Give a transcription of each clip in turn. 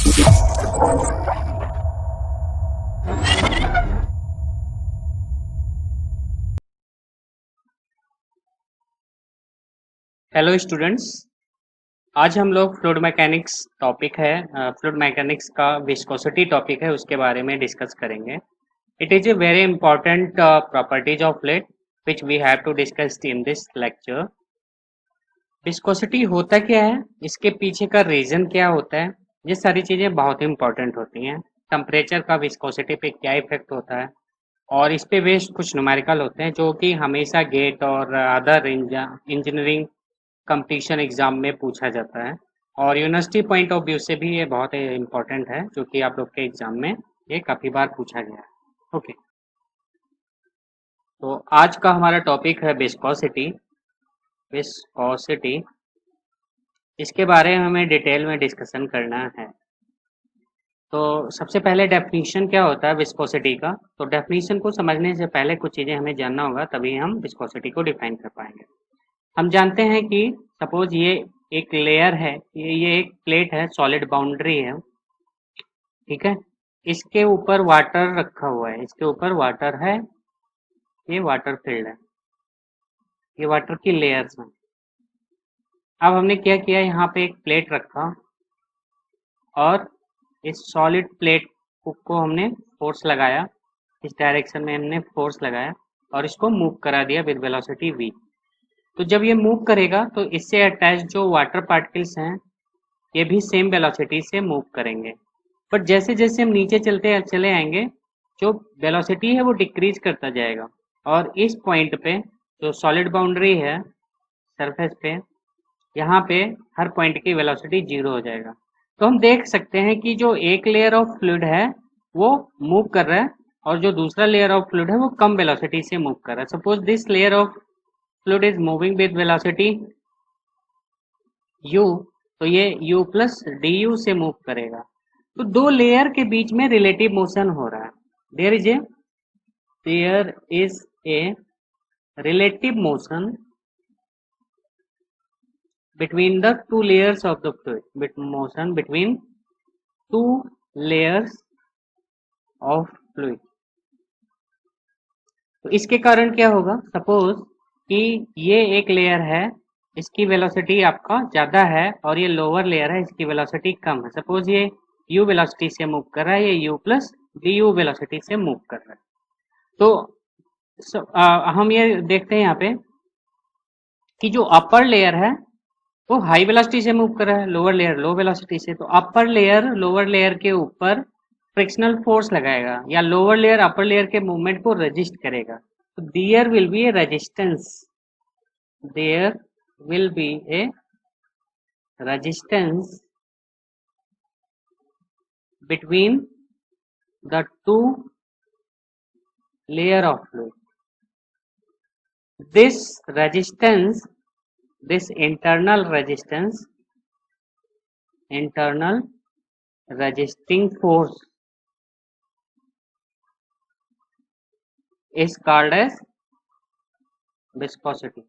Hello students, आज हम लोग फ्लूइड मैकेनिक्स टॉपिक है फ्लूइड मैकेनिक्स का विस्कोसिटी टॉपिक है, उसके बारे में डिस्कस करेंगे। It is a very important properties of fluid which we have to discuss in this lecture. Viscosity होता क्या है, इसके पीछे का रीजन क्या होता है, ये सारी चीज़ें बहुत इंपॉर्टेंट होती हैं। टेम्परेचर का विस्कोसिटी पे क्या इफेक्ट होता है, और इस पे बेस्ड कुछ न्यूमेरिकल होते हैं जो कि हमेशा गेट और अदर इंजीनियरिंग कंपटीशन एग्जाम में पूछा जाता है, और यूनिवर्सिटी पॉइंट ऑफ व्यू से भी ये बहुत इम्पोर्टेंट है, जो कि आप लोग के एग्जाम में ये काफ़ी बार पूछा गया है। ओके, तो आज का हमारा टॉपिक है विस्कोसिटी। विस्कोसिटी, इसके बारे में हमें डिटेल में डिस्कशन करना है। तो सबसे पहले डेफिनेशन क्या होता है विस्कोसिटी का, तो डेफिनेशन को समझने से पहले कुछ चीज़ें हमें जानना होगा, तभी हम विस्कोसिटी को डिफाइन कर पाएंगे। हम जानते हैं कि सपोज ये एक लेयर है, ये एक प्लेट है, सॉलिड बाउंड्री है, ठीक है। इसके ऊपर वाटर रखा हुआ है, इसके ऊपर वाटर है, ये वाटर फील्ड है, ये वाटर की लेयर्स हैं। अब हमने क्या किया, यहाँ पे एक प्लेट रखा और इस सॉलिड प्लेट को हमने फोर्स लगाया, इस डायरेक्शन में हमने फोर्स लगाया और इसको मूव करा दिया विद वेलोसिटी v। तो जब ये मूव करेगा तो इससे अटैच जो वाटर पार्टिकल्स हैं ये भी सेम वेलोसिटी से मूव करेंगे, बट जैसे जैसे हम नीचे चले आएंगे जो वेलोसिटी है वो डिक्रीज करता जाएगा, और इस पॉइंट पे जो सॉलिड बाउंड्री है सरफेस पे, यहाँ पे हर पॉइंट की वेलोसिटी 0 हो जाएगा। तो हम देख सकते हैं कि जो एक लेयर ऑफ फ्लूइड है वो मूव कर रहा है, और जो दूसरा लेयर ऑफ फ्लूइड है वो कम वेलोसिटी से मूव कर रहा है। Suppose this layer of fluid is moving with velocity u, तो ये u प्लस डी यू से मूव करेगा। तो दो लेयर के बीच में रिलेटिव मोशन हो रहा है, there is a relative motion between the two layers of the fluid, motion between two layers of fluid। तो इसके कारण क्या होगा, सपोज कि ये एक लेयर है, इसकी वेलोसिटी आपका ज़्यादा है, और ये लोअर लेयर है, इसकी वेलोसिटी कम है। सपोज ये u वेलोसिटी से मूव कर रहा है, ये u plus D you velocity से मूव कर रहा है। तो हम ये देखते हैं यहाँ पे कि जो अपर लेयर है वो हाई वेलोसिटी से मूव कर रहा है, लोअर लेयर लो वेलोसिटी से। तो अपर लेयर लोअर लेयर के ऊपर फ्रिक्शनल फोर्स लगाएगा, या लोअर लेयर अपर लेयर के मूवमेंट को रजिस्ट करेगा। तो there will be a resistance, there will be a resistance between the two layer of fluid। This resistance, this internal resistance, internal resisting force is called as viscosity।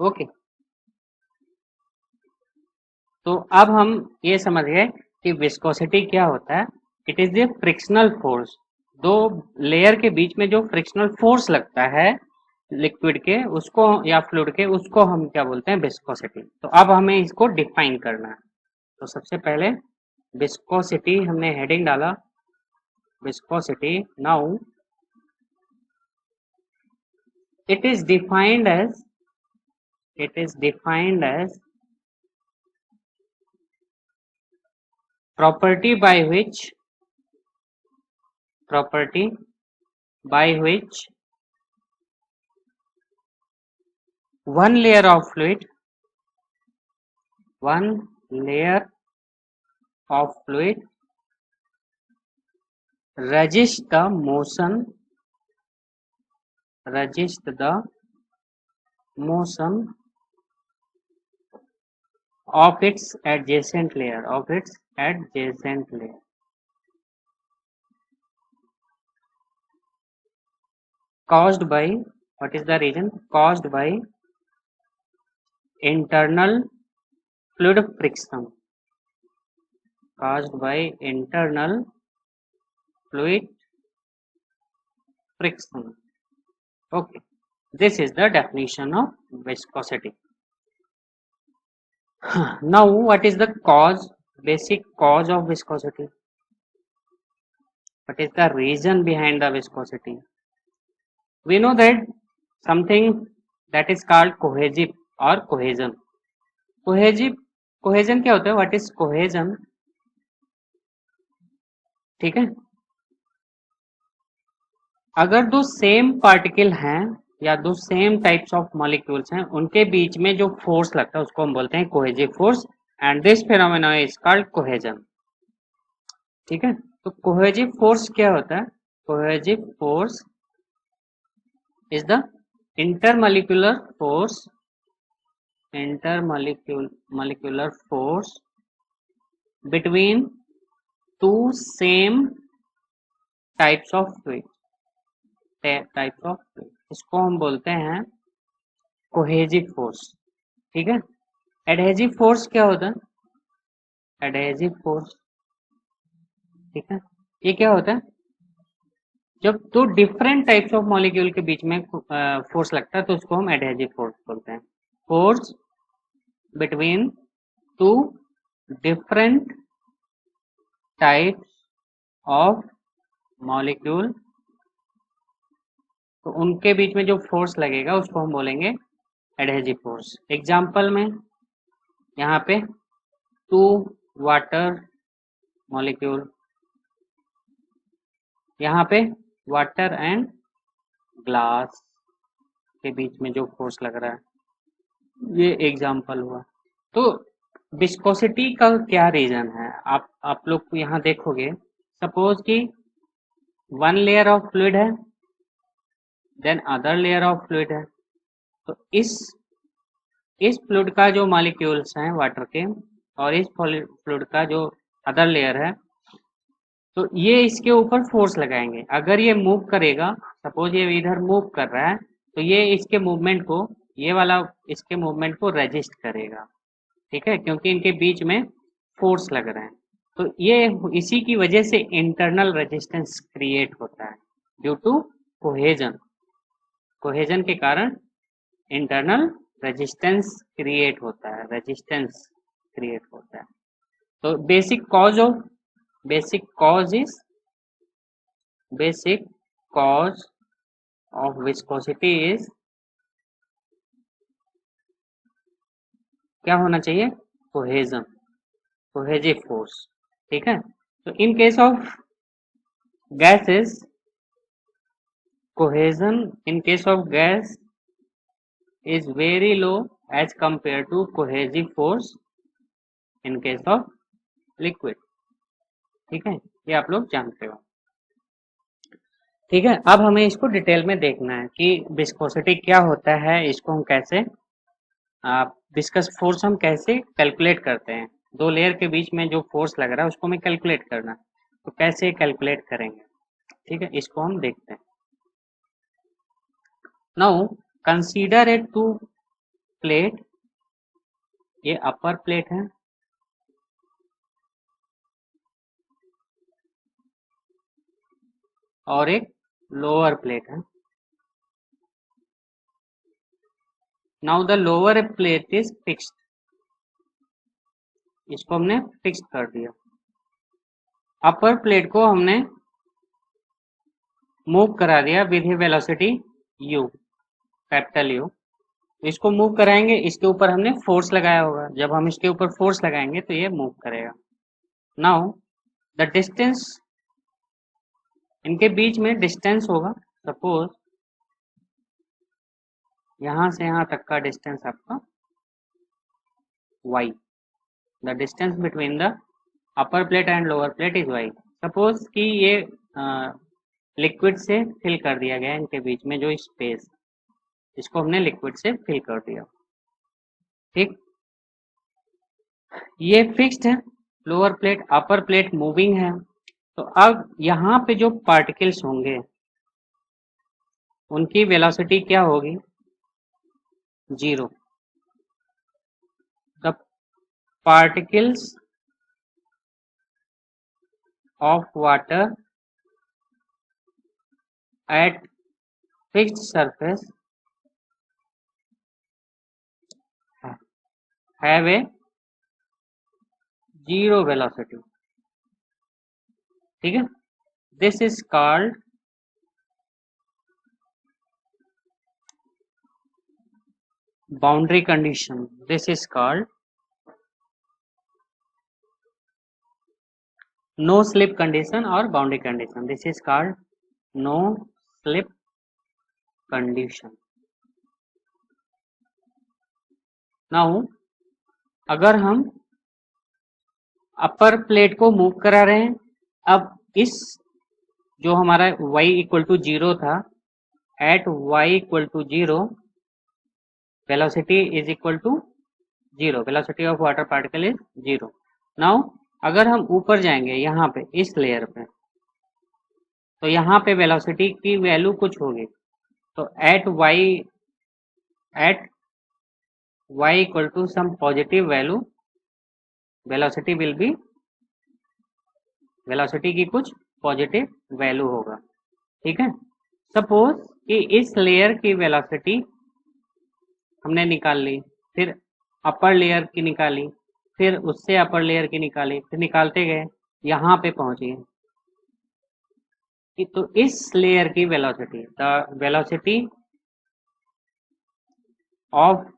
Okay, तो अब हम ये समझ गए कि विस्कोसिटी क्या होता है। It is A frictional force, दो लेयर के बीच में जो फ्रिक्शनल फोर्स लगता है लिक्विड के, उसको या फ्लूइड के, उसको हम क्या बोलते हैं, विस्कोसिटी। तो अब हमें इसको डिफाइन करना है। तो सबसे पहले विस्कोसिटी हमने हेडिंग डाला, viscosity. Now it is defined as property by which one layer of fluid resist the motion of its adjacent layer, caused by, what is the reason, caused by internal fluid friction, caused by internal fluid friction. Okay, this is the definition of viscosity. Now, what is the cause, basic cause of viscosity? What is the reason behind the viscosity? We know that something that is called cohesive or cohesion. Cohesion क्या होता है? What is cohesion? ठीक है, अगर दो same particle हैं या दो सेम टाइप्स ऑफ मॉलिक्यूल्स हैं, उनके बीच में जो फोर्स लगता है उसको हम बोलते हैं cohesive force, and this phenomena is called cohesion. ठीक है, तो कोहेजिव फोर्स क्या होता है? Cohesive force is the intermolecular force, intermolecular force between two same types of fluid. इसको हम बोलते हैं कोहेजिव फोर्स. ठीक है, एडहेजिव फोर्स क्या होता है? एडहेजिव फोर्स, ठीक है, ये क्या होता है? जब दो डिफरेंट टाइप्स ऑफ मॉलिक्यूल के बीच में फोर्स लगता है तो उसको हम एडहेजिव फोर्स बोलते हैं. Force between two different types of molecule, तो उनके बीच में जो फोर्स लगेगा उसको हम बोलेंगे एडहेजिव फोर्स. एग्जाम्पल में यहाँ पे टू वाटर मॉलिक्यूल, यहाँ पे वाटर एंड ग्लास के बीच में जो फोर्स लग रहा है, ये एग्जाम्पल हुआ. तो विस्कोसिटी का क्या रीजन है? आप लोग यहाँ देखोगे, सपोज कि वन लेयर ऑफ फ्लूइड है, then other layer of fluid है, तो इस फ्लूइड का जो मॉलिक्यूल्स हैं वाटर के और इस फ्लूइड का जो अदर लेयर है, तो ये इसके ऊपर फोर्स लगाएंगे. अगर ये मूव करेगा, सपोज ये इधर मूव कर रहा है, तो ये इसके मूवमेंट को, ये वाला इसके मूवमेंट को रेजिस्ट करेगा. ठीक है, क्योंकि इनके बीच में फोर्स लग रहे हैं. तो ये इसी की वजह से इंटरनल रेजिस्टेंस क्रिएट होता है ड्यू टू कोहेजन. कोहेजन के कारण इंटरनल रेजिस्टेंस क्रिएट होता है, तो basic cause of viscosity is, क्या होना चाहिए? Cohesive force. ठीक है, तो in case of gases, cohesion in case of gas is very low as compared to cohesive force in case of liquid. ठीक है, ये आप लोग जानते हो. ठीक है, अब हमें इसको डिटेल में देखना है कि विस्कोसिटी क्या होता है, इसको हम कैसे विस्कस फोर्स हम कैसे कैलकुलेट करते हैं. दो लेयर के बीच में जो फोर्स लग रहा है उसको हमें कैलकुलेट करना है, तो कैसे कैलकुलेट करेंगे? ठीक है, इसको हम देखते हैं. Now consider a two plate, ये अपर प्लेट है और एक लोअर प्लेट है. Now the lower plate is fixed, इसको हमने फिक्स कर दिया. अपर प्लेट को हमने मूव करा दिया with velocity u, capital U. इसको मूव कराएंगे, इसके ऊपर हमने फोर्स लगाया होगा, जब हम इसके ऊपर फोर्स लगाएंगे तो ये मूव करेगा. नाउ द डिस्टेंस, इनके बीच में डिस्टेंस होगा, सपोज यहां से यहां तक का डिस्टेंस आपका y, the distance between the upper plate and lower plate is y. Suppose कि ये लिक्विड से फिल कर दिया गया, इनके बीच में जो स्पेस, इसको हमने लिक्विड से फिल कर दिया. ठीक, ये फिक्स्ड है लोअर प्लेट, अपर प्लेट मूविंग है. तो अब यहाँ पे जो पार्टिकल्स होंगे उनकी वेलोसिटी क्या होगी? 0. The particles of water at fixed surface have a zero velocity. ठीक है, this is called boundary condition. This is called no slip condition or boundary condition. This is called no slip condition. Now अगर हम अपर plate को move करा रहे हैं, अब इस जो हमारा y इक्वल टू 0 था, at y equal to 0 velocity is equal to 0, velocity of water particle is 0. Now अगर हम ऊपर जाएंगे यहाँ पे इस लेयर पे, तो यहाँ पे वेलोसिटी की वैल्यू कुछ होगी. तो at y equal to some positive value velocity will be, velocity की कुछ पॉजिटिव वैल्यू होगा. ठीक है, सपोज कि इस लेयर की वेलोसिटी हमने निकाल ली, फिर अपर लेयर की निकाली, फिर उससे अपर लेयर की निकाली, फिर निकालते गए यहाँ पे पहुंचे. तो इस लेयर की velocity, the velocity of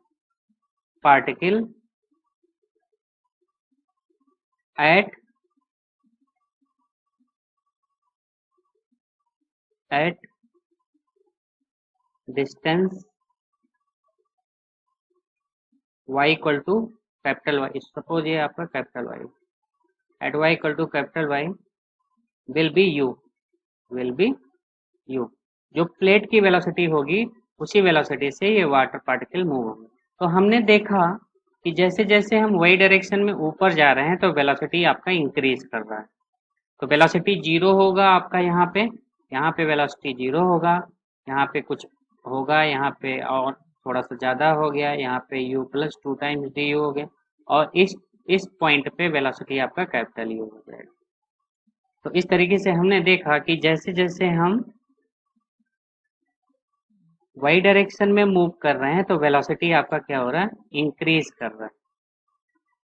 particle at distance y equal to capital Y, suppose ये आपका capital Y, at y equal to capital Y will be u. जो प्लेट की वेलोसिटी होगी उसी वेलोसिटी से ये वाटर पार्टिकल मूव होंगे. तो हमने देखा कि जैसे जैसे हम y डायरेक्शन में ऊपर जा रहे हैं तो वेलोसिटी आपका इंक्रीज कर रहा है. तो वेलोसिटी 0 होगा आपका यहाँ पे वेलोसिटी 0 होगा, यहाँ पे कुछ होगा, यहाँ पे और थोड़ा सा ज़्यादा हो गया, यहाँ पे u प्लस 2 टाइम्स डी हो गया, और इस पॉइंट पे वेलोसिटी आपका कैपिटल U हो जाएगा. तो इस तरीके से हमने देखा कि जैसे जैसे हम y डायरेक्शन में मूव कर रहे हैं तो वेलोसिटी आपका क्या हो रहा है, इंक्रीज कर रहा है.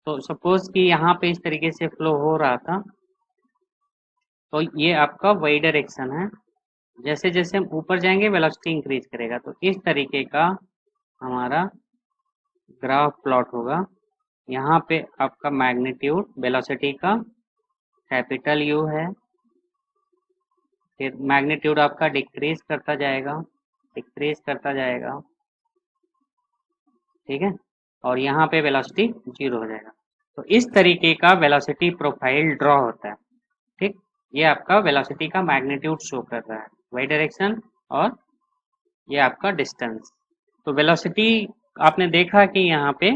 तो सपोज कि यहाँ पे इस तरीके से फ्लो हो रहा था, तो ये आपका y डायरेक्शन है. जैसे जैसे हम ऊपर जाएंगे वेलोसिटी इंक्रीज करेगा. तो इस तरीके का हमारा ग्राफ प्लॉट होगा. यहाँ पे आपका मैग्नीट्यूड वेलोसिटी का कैपिटल U है, फिर मैग्नीट्यूड आपका डिक्रीज करता जाएगा. ठीक है, और यहाँ पे वेलोसिटी 0 हो जाएगा. तो इस तरीके का वेलोसिटी प्रोफाइल ड्रॉ होता है. ठीक, ये आपका वेलोसिटी का मैग्नीट्यूड शो कर रहा है, वाई डायरेक्शन और ये आपका डिस्टेंस. तो वेलोसिटी आपने देखा कि यहाँ पे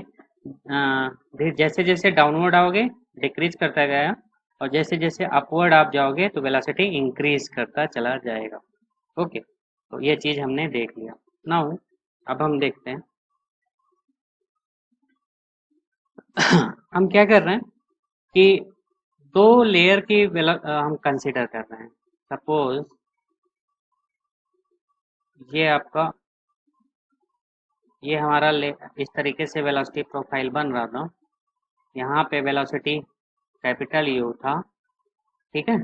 जैसे जैसे डाउनवर्ड आओगे डिक्रीज करता गया, और जैसे जैसे अपवर्ड आप जाओगे तो वेलोसिटी इंक्रीज करता चला जाएगा. ओके, तो ये चीज़ हमने देख लिया. नाउ अब हम देखते हैं हम क्या कर रहे हैं कि दो लेयर की हम कंसीडर कर रहे हैं. सपोज ये आपका, ये हमारा इस तरीके से वेलोसिटी प्रोफाइल बन रहा था. यहाँ पे वेलोसिटी कैपिटल U था. ठीक है,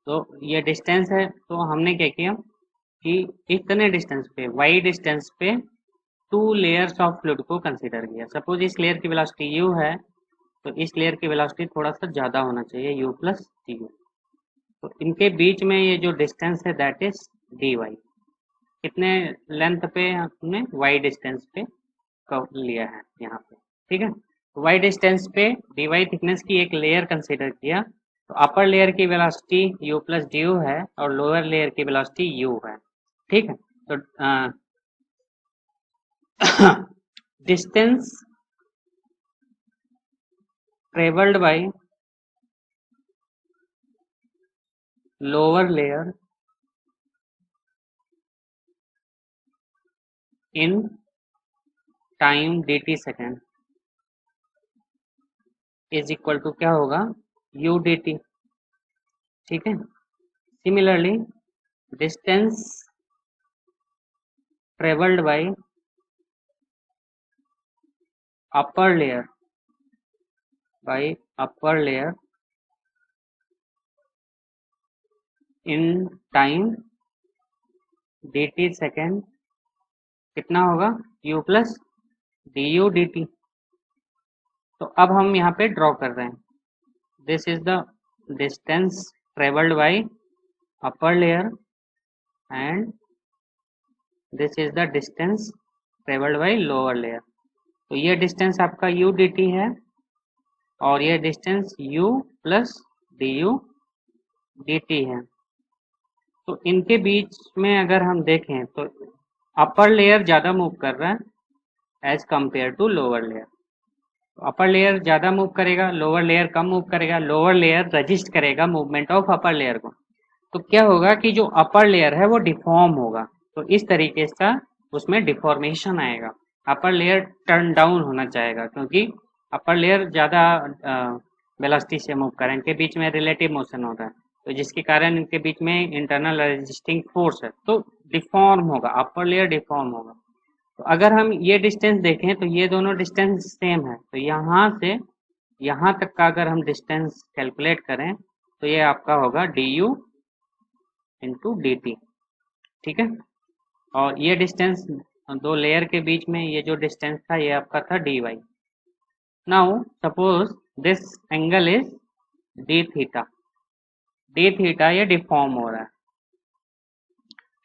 तो ये डिस्टेंस है. तो हमने क्या किया कि इतने डिस्टेंस पे, y डिस्टेंस पे 2 लेयर्स ऑफ फ्लूइड को कंसीडर किया. सपोज इस लेयर की वेलोसिटी U है, तो इस लेयर की वेलोसिटी थोड़ा सा ज़्यादा होना चाहिए, U प्लस डी. तो इनके बीच में ये जो डिस्टेंस है दैट इज dy. कितने लेंथ पे हमने y डिस्टेंस पे लिया है यहाँ पे. ठीक है, तो y डिस्टेंस पे dy थिकनेस की एक लेयर कंसीडर किया. तो अपर लेयर की वेलोसिटी u प्लस डी है और लोअर लेयर की वेलोसिटी u है. ठीक है, तो distance travelled by lower layer in time dt second is equal to क्या होगा, u dt. ठीक है। Similarly distance travelled by upper layer in time dt second कितना होगा u प्लस du dt। तो अब हम यहाँ पे ड्रॉ कर रहे हैं, this is the distance travelled by upper layer and this is the distance travelled by lower layer. तो ये डिस्टेंस आपका u dt है और ये distance u plus du dt है। तो इनके बीच में अगर हम देखें तो अपर लेयर ज़्यादा मूव कर रहा है as compare to lower layer. तो अपर लेयर ज़्यादा मूव करेगा, लोअर लेयर कम मूव करेगा। लोअर लेयर रजिस्ट करेगा मूवमेंट ऑफ अपर लेयर को। तो क्या होगा कि जो अपर लेयर है वो डिफॉर्म होगा। तो इस तरीके से उसमें डिफॉर्मेशन आएगा। अपर लेयर टर्न डाउन होना चाहेगा क्योंकि अपर लेयर ज़्यादा वेलोसिटी से मूव कर रहे हैं, इनके बीच में रिलेटिव मोशन हो रहा है, तो जिसके कारण इनके बीच में इंटरनल रेजिस्टिंग फोर्स है, तो डिफॉर्म होगा, अपर लेयर डिफॉर्म होगा। तो अगर हम ये डिस्टेंस देखें तो ये दोनों डिस्टेंस सेम है। तो यहाँ से यहाँ तक का अगर हम डिस्टेंस कैलकुलेट करें तो ये आपका होगा du इंटू dt। ठीक है। और ये डिस्टेंस दो लेयर के बीच में ये जो डिस्टेंस था ये आपका था dy। Now suppose this angle is d theta. d theta ये डिफॉर्म हो रहा है।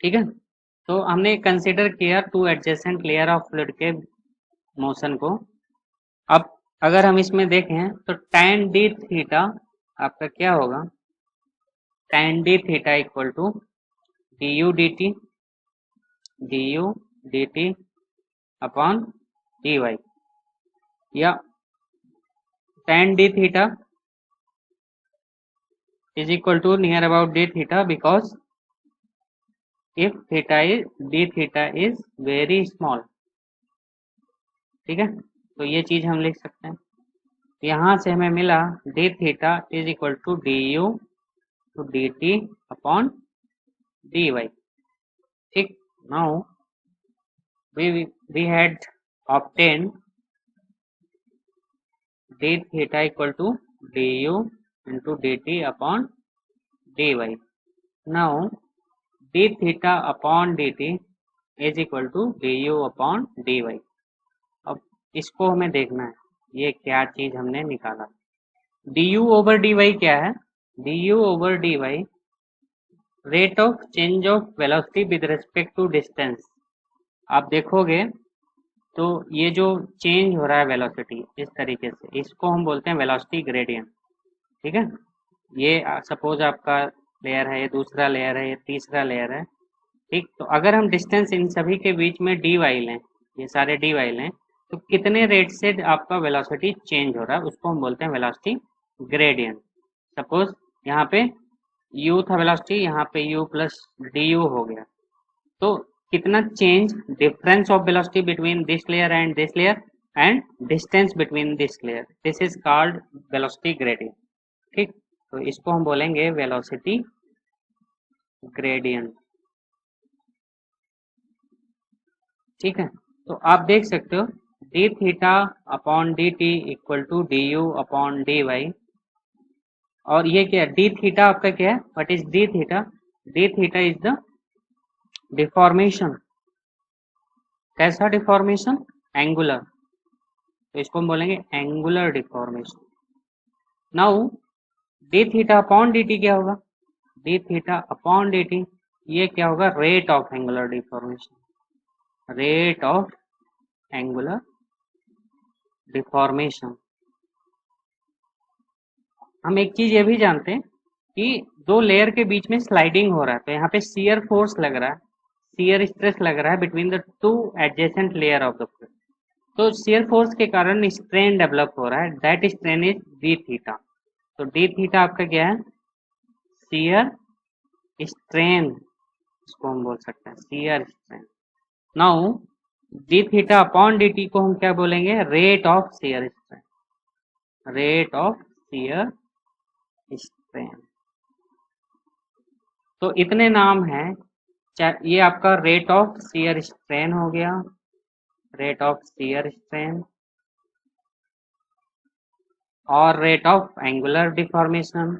ठीक है। तो हमने कंसिडर किया two adjacent layer of fluid के मोशन को। अब अगर हम इसमें देखें तो tan d थीटा आपका क्या होगा, tan d theta equal to du dt upon dy, या tan d theta is equal to near about d theta because if d theta is very small। ठीक है। तो ये चीज हम लिख सकते हैं। यहाँ से हमें मिला d theta is equal to du to dt upon dy। ठीक। Now we had obtained d theta equal to du into dt upon dy। now d theta upon dt is equal to du upon dy। अब इसको हमें देखना है ये क्या चीज हमने निकाला। du over dy क्या है, du over dy rate of change of velocity with respect to distance. आप देखोगे तो ये जो चेंज हो रहा है वेलोसिटी इस तरीके से, इसको हम बोलते हैं वेलोसिटी ग्रेडियंट। ठीक है। ये सपोज आपका लेयर है, ये दूसरा लेयर है, ये तीसरा लेयर है। ठीक। तो अगर हम डिस्टेंस इन सभी के बीच में dy लें, ये सारे dy लें, तो कितने रेट से आपका वेलोसिटी चेंज हो रहा है उसको हम बोलते हैं वेलोसिटी ग्रेडियंट। सपोज यहाँ पे u था वेलोसिटी, यहाँ पे u प्लस du हो गया, तो कितना change difference of velocity between this layer and distance between this layer, this is called velocity gradient. ठीक। तो इसको हम बोलेंगे वेलोसिटी ग्रेडियंट। ठीक है। तो आप देख सकते हो d theta upon dt equal to du upon dy। और ये क्या है, d थीटा आपका क्या है, what is d theta, d theta is the deformation. कैसा डिफॉर्मेशन, एंगुलर, तो इसको हम बोलेंगे angular deformation. Now d theta upon dt क्या होगा, d थीटा अपॉन dt ये क्या होगा, rate of angular deformation, rate of angular deformation. हम एक चीज ये भी जानते हैं कि दो लेयर के बीच में स्लाइडिंग हो रहा है, तो यहाँ पे शियर फोर्स लग रहा है, शियर स्ट्रेस लग रहा है between the two adjacent layer of the fluid. तो शियर फोर्स के कारण स्ट्रेन डेवलप हो रहा है, that strain is D theta. तो डी थीटा आपका क्या है, शियर स्ट्रेन, इसको हम बोल सकते हैं shear strain. Now D theta upon D T को हम क्या बोलेंगे, rate of shear strain, rate of shear strain. तो इतने नाम हैं। ये आपका रेट ऑफ शियर स्ट्रेन हो गया, रेट ऑफ शियर स्ट्रेन, और rate of angular deformation,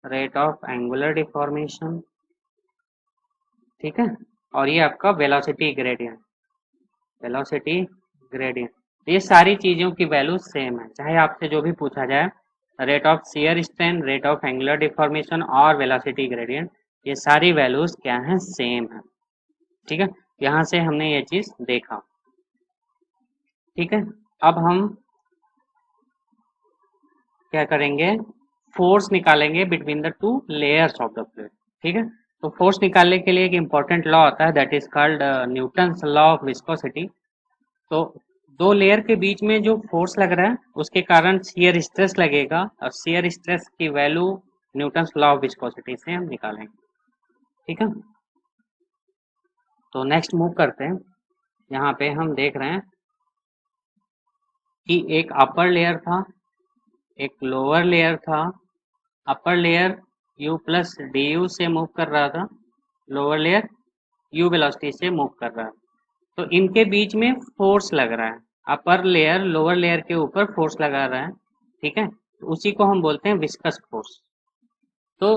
rate of angular deformation, ठीक है। और ये आपका वेलोसिटी ग्रेडियंट, वेलोसिटी ग्रेडियंट। ये सारी चीज़ों की वैल्यू सेम है, चाहे आपसे जो भी पूछा जाए, rate of shear strain, rate of angular deformation और वेलोसिटी ग्रेडियंट, ये सारी वैल्यूज क्या हैं, सेम है, ठीक है। यहाँ से हमने ये चीज़ देखा, ठीक है। अब हम क्या करेंगे, फोर्स निकालेंगे between the two layers of the fluid, ठीक है। तो फोर्स निकालने के लिए एक इंपॉर्टेंट लॉ आता है, that is called Newton's law of viscosity. तो दो लेयर के बीच में जो फोर्स लग रहा है उसके कारण शियर स्ट्रेस लगेगा, और शियर स्ट्रेस की value Newton's law of viscosity से हम निकालेंगे, ठीक है। तो नेक्स्ट मूव करते हैं। यहाँ पे हम देख रहे हैं कि एक अपर लेयर था, एक लोअर लेयर था। Upper layer u plus D you से मूव कर रहा था, लोअर लेयर u वेलोसिटी से मूव कर रहा है। तो इनके बीच में फोर्स लग रहा है, अपर लेयर लोअर लेयर के ऊपर फोर्स लगा रहा है, ठीक है। तो उसी को हम बोलते हैं विस्कस फोर्स। तो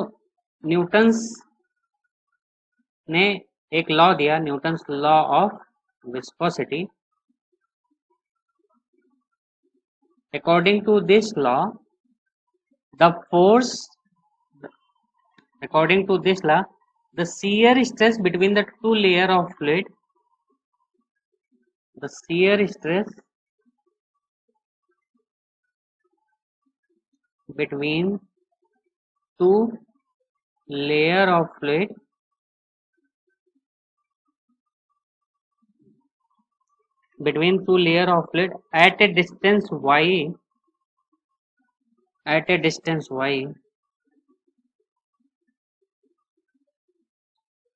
न्यूटन्स ने एक लॉ दिया, Newton's law of viscosity. According to this law, the force according to this law, the shear stress between the two layer of fluid, the shear stress between two layer of fluid between two layer of fluid at a distance y, at a distance y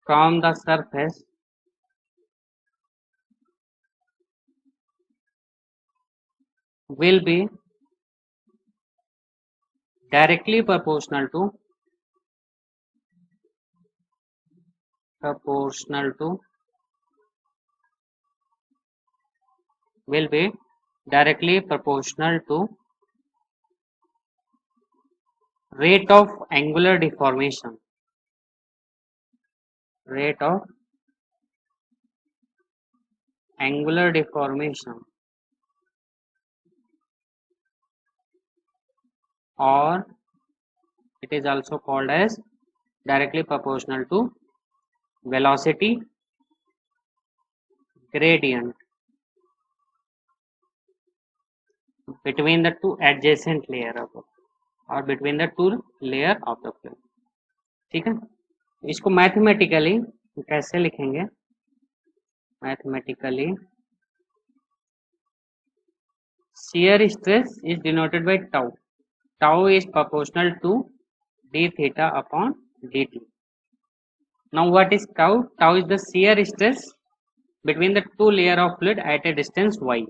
from the surface will be directly proportional to will be directly proportional to rate of angular deformation, rate of angular deformation, or it is also called as directly proportional to velocity gradient between the two adjacent layer of, or between the two layer of the fluid, ठीक है। इसको mathematically कैसे लिखेंगे, mathematically shear stress is denoted by tau, tau is proportional to d theta upon dt. Now what is tau? Tau is the shear stress between the two layer of fluid at a distance y.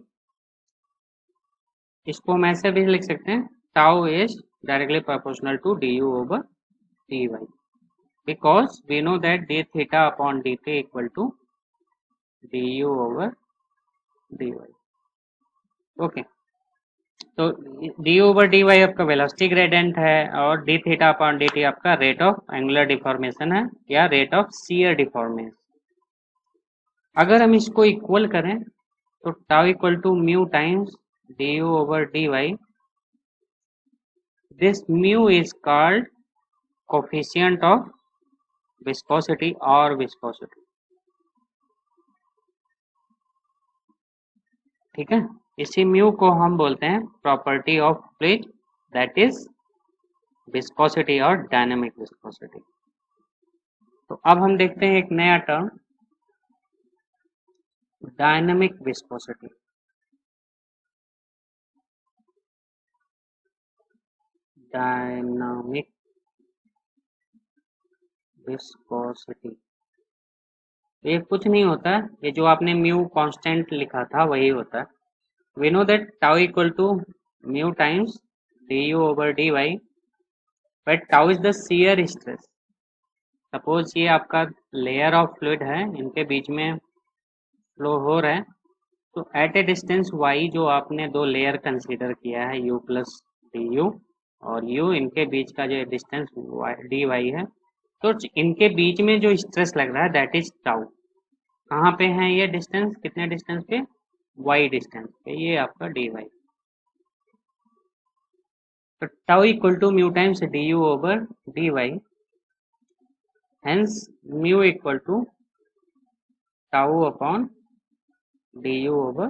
इसको हम ऐसे भी लिख सकते हैं, tau is directly proportional to du over dy, because we know that d theta upon dt equal to du over dy, okay. तो D over d Y आपका velocity gradient है, और D theta upon D T आपका rate of angular deformation है, या rate of shear deformation. अगर हम इसको इक्वल करें तो tau equal to mu times d u over d y, this mu is called coefficient of viscosity और viscosity, ठीक है। इसी म्यू को हम बोलते हैं property of fluid, that is viscosity और डायनामिक विस्कोसिटी। तो अब हम देखते हैं एक नया term, dynamic viscosity. Dynamic viscosity, ये कुछ नहीं होता, ये जो आपने म्यू कांस्टेंट लिखा था वही होता है। We know that tau equal to mu times d u over d y, but tau is the shear stress, suppose ये आपका लेयर ऑफ फ्लूइड है, इनके बीच में फ्लो हो रहा है, तो एट ए डिस्टेंस y जो आपने दो लेयर कंसीडर किया है u प्लस डी यू और u, इनके बीच का जो डिस्टेंस डी वाई है, तो इनके बीच में जो स्ट्रेस लग रहा है दैट इज टाउ। कहाँ पे है ये डिस्टेंस, कितने डिस्टेंस पे, y डिस्टेंस पे, ये आपका डी वाई। तो tau equal to mu times d u over d y, hence mu equal to tau upon d u over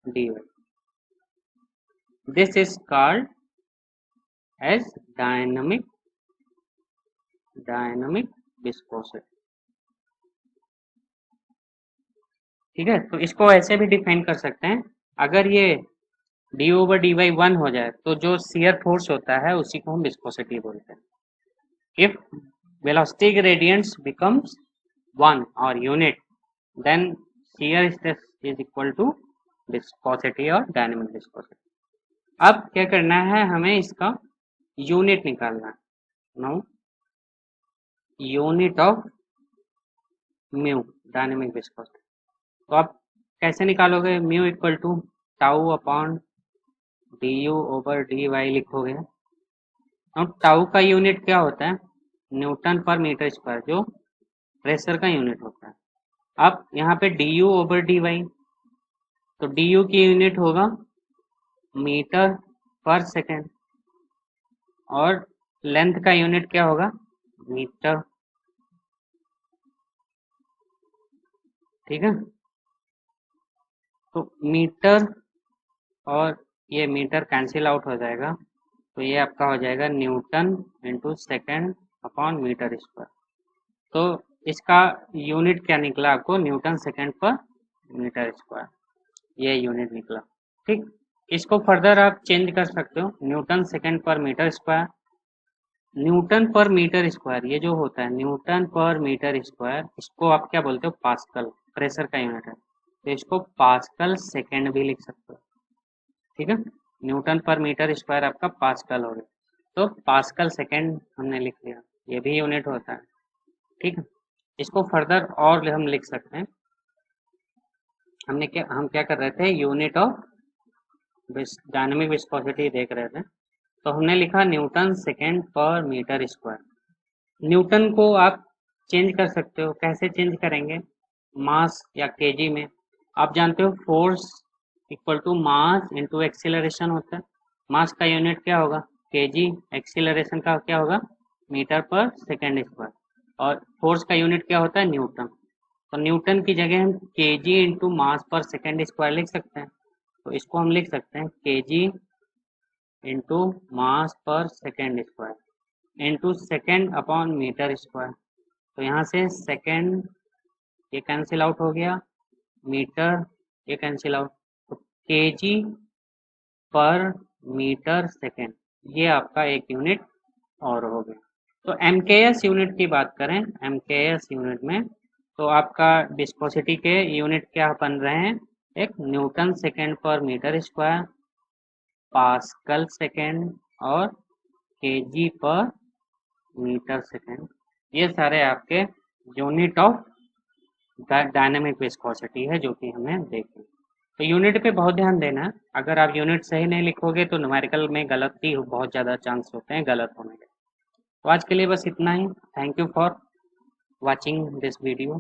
d y. This is called as dynamic viscosity. ठीक है, तो इसको ऐसे भी डिफाइन कर सकते हैं, अगर ये डी ओवर डी वाई 1 हो जाए तो जो शियर फोर्स होता है उसी को हम विस्कोसिटी बोलते हैं। इफ वेलोसिटी ग्रेडियंट्स बिकम्स 1 और unit, then shear stress is equal to viscosity और डायनामिक विस्कोसिटी। अब क्या करना है, हमें इसका यूनिट निकालना है। Now unit of mu dynamic viscosity, तो आप कैसे निकालोगे, mu equal to tau upon d u over d y लिखोगे। अब टाउ का यूनिट क्या होता है, न्यूटन पर मीटर स्क्वायर, जो प्रेशर का यूनिट होता है। अब यहाँ पे d u over d y, तो डी यू की यूनिट होगा मीटर पर सेकेंड और लेंथ का यूनिट क्या होगा, मीटर। ठीक है, तो मीटर और ये मीटर कैंसिल आउट हो जाएगा, तो ये आपका हो जाएगा newton into second upon metre square. तो इसका यूनिट क्या निकला आपको, newton second per metre square, ये यूनिट निकला। ठीक, इसको फर्दर आप चेंज कर सकते हो, newton second per metre square, newton per metre square ये जो होता है न्यूटन पर मीटर स्क्वायर, इसको आप क्या बोलते हो, पास्कल, प्रेशर का यूनिट है, तो इसको पास्कल सेकेंड भी लिख सकते हो। ठीक है, न्यूटन पर मीटर स्क्वायर आपका पास्कल हो गया, तो पास्कल सेकेंड हमने लिख लिया, ये भी यूनिट होता है। ठीक है, इसको फर्दर और हम लिख सकते हैं, हम क्या कर रहे थे, यूनिट ऑफ डायनामिक विस्कोसिटी देख रहे थे, तो हमने लिखा Newton second per metre square. Newton को आप चेंज कर सकते हो, कैसे चेंज करेंगे, मास या केजी में। आप जानते हो force equal to mass into acceleration होता है, मास का यूनिट क्या होगा, केजी, एक्सीलरेशन का क्या होगा, मीटर पर सेकेंड स्क्वायर, और फोर्स का यूनिट क्या होता है, न्यूटन। तो न्यूटन की जगह हम KG into mass per second square लिख सकते हैं, तो इसको हम लिख सकते हैं KG into mass per second square into second upon metre square. तो यहाँ से सेकेंड ये कैंसिल आउट हो गया, मीटर ये कैंसिल आउट, तो केजी पर मीटर सेकेंड ये आपका एक यूनिट और हो गया। तो एमकेएस यूनिट की बात करें, एमकेएस यूनिट में तो आपका विस्कोसिटी के यूनिट क्या बन रहे हैं, एक Newton second per metre square, pascal second और केजी पर मीटर सेकेंड, ये सारे आपके यूनिट ऑफ डायनामिक विस्कोसिटी है जो कि हमें देखें। तो यूनिट पे बहुत ध्यान देना, अगर आप यूनिट सही नहीं लिखोगे तो न्यूमेरिकल में गलती बहुत ज़्यादा चांस होते हैं गलत होने के। तो आज के लिए बस इतना ही, thank you for watching this video.